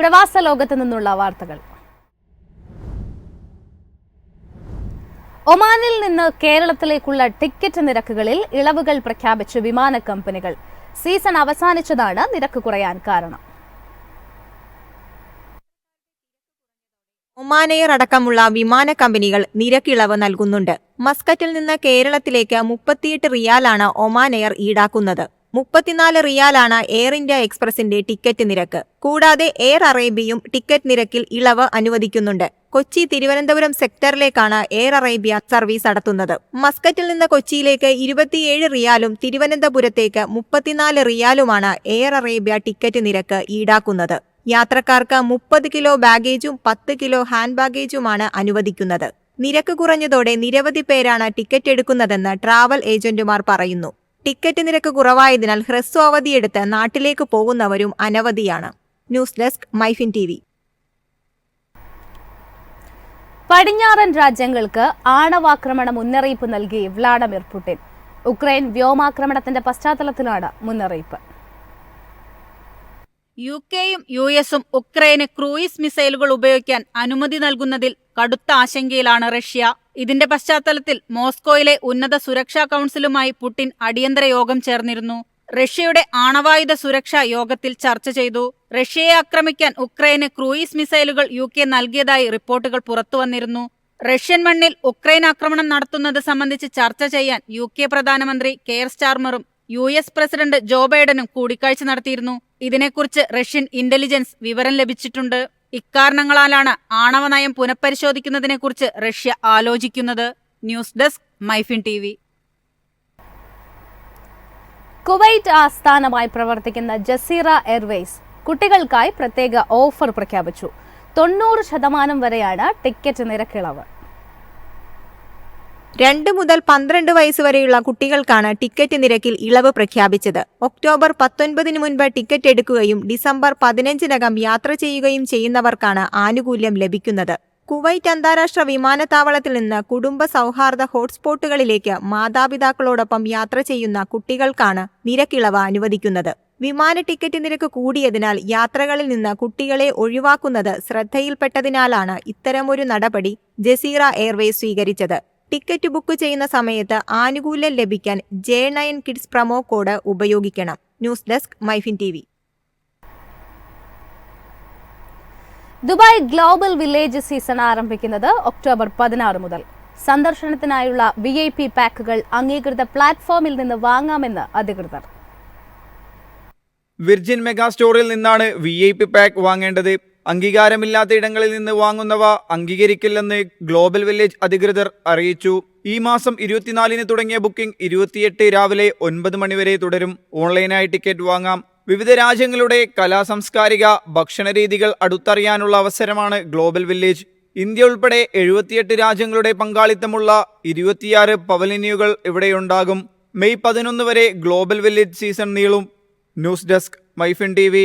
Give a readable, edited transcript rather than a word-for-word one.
പ്രവാസ ലോകത്തു നിന്നുള്ള വാർത്തകൾ. ഒമാനിൽ നിന്ന് കേരളത്തിലേക്കുള്ള ടിക്കറ്റ് നിരക്കുകളിൽ ഇളവുകൾ പ്രഖ്യാപിച്ച് വിമാന കമ്പനികൾ. സീസൺ അവസാനിച്ചതാണ് നിരക്ക് കുറയാൻ കാരണം. ഒമാൻ എയർ അടക്കമുള്ള വിമാന കമ്പനികൾ നിരക്കിളവ് നൽകുന്നുണ്ട്. മസ്കറ്റിൽ നിന്ന് കേരളത്തിലേക്ക് 38 റിയാലാണ് ഒമാൻ എയർ ഈടാക്കുന്നത്. 34 റിയാലാണ് എയർ ഇന്ത്യ എക്സ്പ്രസിന്റെ ടിക്കറ്റ് നിരക്ക്. കൂടാതെ എയർ അറേബ്യയും ടിക്കറ്റ് നിരക്കിൽ ഇളവ് അനുവദിക്കുന്നുണ്ട്. കൊച്ചി തിരുവനന്തപുരം സെക്ടറിലേക്കാണ് എയർ അറേബ്യ സർവീസ് നടത്തുന്നത്. മസ്കറ്റിൽ നിന്ന് കൊച്ചിയിലേക്ക് 27 റിയാലും തിരുവനന്തപുരത്തേക്ക് 34 റിയാലുമാണ് എയർ അറേബ്യ ടിക്കറ്റ് നിരക്ക് ഈടാക്കുന്നത്. യാത്രക്കാർക്ക് 30 കിലോ ബാഗേജും 10 കിലോ ഹാൻഡ് ബാഗേജുമാണ് അനുവദിക്കുന്നത്. നിരക്ക് കുറഞ്ഞതോടെ നിരവധി പേരാണ് ടിക്കറ്റ് എടുക്കുന്നതെന്ന് ട്രാവൽ ഏജന്റുമാർ പറയുന്നു. ടിക്കറ്റ് നിരക്ക് കുറവായതിനാൽ ഹ്രസ്വ അവധിയെടുത്ത് നാട്ടിലേക്ക് പോകുന്നവരും അനവധിയാണ്. News desk Myfin TV. പടിഞ്ഞാറൻ രാജ്യങ്ങൾക്ക് ആണവാക്രമണ മുന്നറിയിപ്പ് നൽകി വ്ളാഡിമിർ പുടിൻ. ഉക്രൈൻ വ്യോമാക്രമണത്തിന്റെ പശ്ചാത്തലത്തിലാണ് മുന്നറിയിപ്പ്. യുകെയും യുഎസും ഉക്രൈന് ക്രൂയിസ് മിസൈലുകൾ ഉപയോഗിക്കാൻ അനുമതി നൽകുന്നതിൽ കടുത്ത ആശങ്കയിലാണ് റഷ്യ. ഇതിന്റെ പശ്ചാത്തലത്തിൽ മോസ്കോയിലെ ഉന്നത സുരക്ഷാ കൗൺസിലുമായി പുടിൻ അടിയന്തര യോഗം ചേർന്നിരുന്നു. റഷ്യയുടെ ആണവായുധ സുരക്ഷാ യോഗത്തിൽ ചർച്ച ചെയ്തു. റഷ്യയെ ആക്രമിക്കാൻ ഉക്രൈന് ക്രൂയിസ് മിസൈലുകൾ യുകെ നൽകിയതായി റിപ്പോർട്ടുകൾ പുറത്തുവന്നിരുന്നു. റഷ്യൻ മണ്ണിൽ ഉക്രൈൻ ആക്രമണം നടത്തുന്നത് സംബന്ധിച്ച് ചർച്ച ചെയ്യാൻ യുകെ പ്രധാനമന്ത്രി കെയർ സ്റ്റാർമറും യുഎസ് പ്രസിഡന്റ് ജോ ബൈഡനും കൂടിക്കാഴ്ച നടത്തിയിരുന്നു. ഇതിനെക്കുറിച്ച് റഷ്യൻ ഇന്റലിജൻസ് വിവരം ലഭിച്ചിട്ടുണ്ട്. ഇക്കാരണങ്ങളാലാണ് ആണവ നയം പുനഃപരിശോധിക്കുന്നതിനെക്കുറിച്ച് റഷ്യ ആലോചിക്കുന്നത്. News desk Myfin TV. Kuwait ആസ്ഥാനമായി പ്രവർത്തിക്കുന്ന ജസീറ എയർവേസ് കുട്ടികൾക്കായി പ്രത്യേക ഓഫർ പ്രഖ്യാപിച്ചു. 90% വരെയാണ് ടിക്കറ്റ് നിരക്കിളവ്. 2 മുതൽ 12 വയസ്സ് വരെയുള്ള കുട്ടികൾക്കാണ് ടിക്കറ്റ് നിരക്കിൽ ഇളവ് പ്രഖ്യാപിച്ചത്. ഒക്ടോബർ 19 മുൻപ് ടിക്കറ്റ് എടുക്കുകയും ഡിസംബർ 15 യാത്ര ചെയ്യുകയും ചെയ്യുന്നവർക്കാണ് ആനുകൂല്യം ലഭിക്കുന്നത്. കുവൈറ്റ് അന്താരാഷ്ട്ര വിമാനത്താവളത്തിൽ നിന്ന് കുടുംബ സൗഹാർദ്ദ ഹോട്ട്സ്പോട്ടുകളിലേക്ക് മാതാപിതാക്കളോടൊപ്പം യാത്ര ചെയ്യുന്ന കുട്ടികൾക്കാണ് നിരക്കിളവ് അനുവദിക്കുന്നത്. വിമാന ടിക്കറ്റ് നിരക്ക് കൂടിയതിനാൽ യാത്രകളിൽ നിന്ന് കുട്ടികളെ ഒഴിവാക്കുന്നത് ശ്രദ്ധയിൽപ്പെട്ടതിനാലാണ് ഇത്തരമൊരു നടപടി ജസീറ എയർവേസ് സ്വീകരിച്ചത്. ടിക്കറ്റ് ബുക്ക് ചെയ്യുന്ന സമയത്ത് ആനുകൂല്യം ലഭിക്കാൻ J9 കിഡ്സ് പ്രൊമോ കോഡ് ഉപയോഗിക്കണം. News desk Myfin TV. Dubai global village season ആരംഭിക്കുന്നത് ഒക്ടോബർ 16 മുതൽ. സന്ദർശനത്തിനായുള്ള VIP പാക്കുകൾ അംഗീകൃത പ്ലാറ്റ്ഫോമിൽ നിന്ന് വാങ്ങാമെന്ന് അധികൃതർ. വിർജിൻ മെഗാ സ്റ്റോറിൽ നിന്നാണ് VIP പാക്ക് വാങ്ങേണ്ടത്. അംഗീകാരമില്ലാത്ത ഇടങ്ങളിൽ നിന്ന് വാങ്ങുന്നവ അംഗീകരിക്കില്ലെന്ന് ഗ്ലോബൽ വില്ലേജ് അധികൃതർ അറിയിച്ചു. ഈ മാസം 24 തുടങ്ങിയ ബുക്കിംഗ് 28 രാവിലെ 9 മണിവരെ തുടരും. ഓൺലൈനായി ടിക്കറ്റ് വാങ്ങാം. വിവിധ രാജ്യങ്ങളുടെ കലാസാംസ്കാരിക ഭക്ഷണരീതികൾ അടുത്തറിയാനുള്ള അവസരമാണ് ഗ്ലോബൽ വില്ലേജ്. ഇന്ത്യ ഉൾപ്പെടെ 78 രാജ്യങ്ങളുടെ പങ്കാളിത്തമുള്ള 26 പവലിയനുകൾ ഇവിടെയുണ്ടാകും. മെയ് 11 വരെ ഗ്ലോബൽ വില്ലേജ് സീസൺ നീളും. News desk Myfin TV.